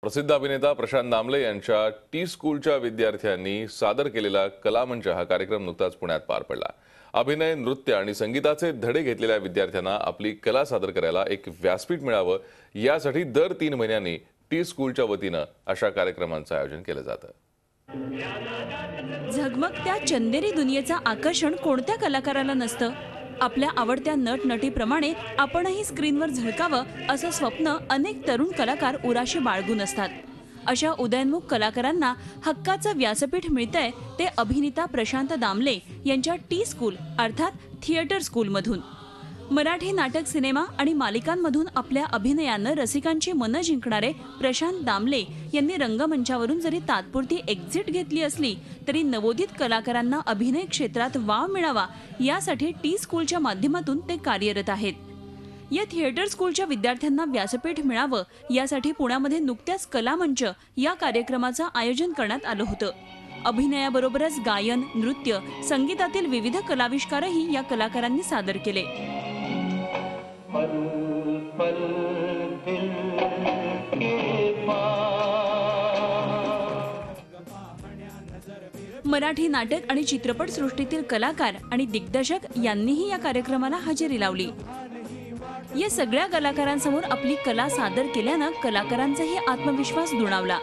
प्रसिद्ध अभिनेता प्रशांत दामले यांच्या टी स्कूलच्या विद्यार्थ्यांनी सादर केलेला कलामंच हा कार्यक्रम नुकताच पुण्यात पार पडला। अभिनय, नृत्य आणि संगीताचे धडे घेतलेल्या विद्यार्थ्यांना आपली कला सादर करायला एक व्यासपीठ मिळावं यासाठी दर 3 महिन्यांनी टी स्कूलच्या वतीनं अशा कार्यक्रमांचं आयोजन केलं जातं। झगमगत्या चंदेरी दुनियेचं आकर्षण कोणत्या कलाकाराला नसतं? आपल्या आवडत्या नटनटीप्रमाणे आपणही स्क्रीनवर झळकावं असं स्वप्न अनेक तरुण कलाकार उराशी बाळगून असतात। अशा उदयनमुख कलाकारांना हक्काचं व्यासपीठ मिळतंय ते अभिनेता प्रशांत दामले यांच्या टी स्कूल अर्थात थिएटर स्कूलमधून। मराठी नाटक, सिनेमा आणि मालिकांमधून आपल्या अभिनयानं रसिकांची मनं जिंकणारे प्रशांत दामले यांनी रंगमंचावरून जरी तात्पुरती एक्झिट घेतली असली तरी नवोदित कलाकारांना अभिनय क्षेत्रात वाव मिळावा यासाठी टी स्कूलच्या माध्यमातून ते कार्यरत आहेत। या थिएटर स्कूलच्या विद्यार्थ्यांना व्यासपीठ मिळावं यासाठी पुण्यामध्ये नुकत्याच कलामंच या कार्यक्रमाचं आयोजन करण्यात आलं होतं। अभिनयाबरोबरच गायन, नृत्य, संगीतातील विविध कलाविष्कारही या कलाकारांनी सादर केले। मराठी नाटक आणि चित्रपट सृष्टीतील कलाकार आणि दिग्दर्शक यांनीही या कार्यक्रमाला हजेरी लावली। या सगळ्या कलाकारांसमोर आपली कला सादर केल्यानं कलाकारांचाही आत्मविश्वास दुणावला।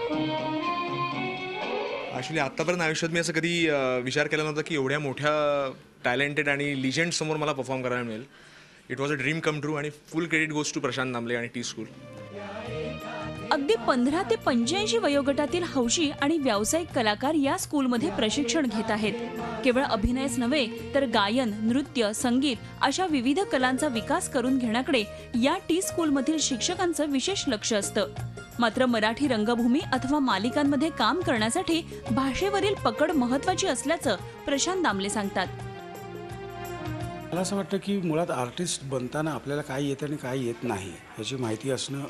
ॲक्च्युली आत्तापर्यंत आयुष्यात मी असं कधी विचार केला नव्हता की एवढ्या मोठ्या टॅलेंटेड आणि लिजेंड समोर मला परफॉर्म करायला मिळेल। It was a dream come true आणि full credit goes to Prashant Damle आणि टी स्कूल। अगदी 15 ते 85 वयोगटातील हौशी आणि व्यावसायिक कलाकार या स्कूलमध्ये प्रशिक्षण घेत आहेत। केवळ अभिनयच नव्हे तर गायन, नृत्य, संगीत अशा विविध कलांचा विकास करून घेण्याकडे या टी स्कूलमधील शिक्षकांचं विशेष लक्ष असतं। मात्र मराठी रंगभूमी अथवा मालिकांमध्ये काम करण्यासाठी भाषेवरील पकड महत्त्वाची असल्याचं प्रशांत दामले सांगतात। मला असं वाटतं की मुळात आर्टिस्ट बनताना आपल्याला काय येतं आणि काय येत नाही याची माहिती असणं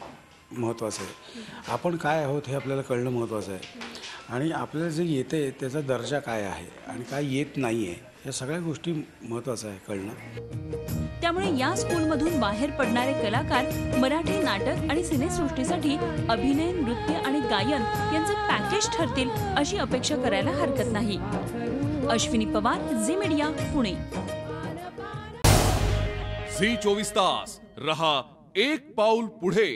महत्त्वाचं आहे। आपण काय आहोत हे आपल्याला कळणं महत्त्वाचं आहे आणि आपल्याला जे येते त्याचा दर्जा काय आहे आणि काय येत नाही आहे या सगळ्या गोष्टी महत्त्वाचं आहे कळणं। त्यामुळे या स्कूलमधून बाहेर पडणारे कलाकार मराठी नाटक आणि सिनेसृष्टीसाठी अभिनय, नृत्य आणि गायन यांचं पॅकेज ठरतील अशी अपेक्षा करायला हरकत नाही। अश्विनी पवार, झी मीडिया, पुणे। झी 24 तास रहा एक पाऊल पुढे।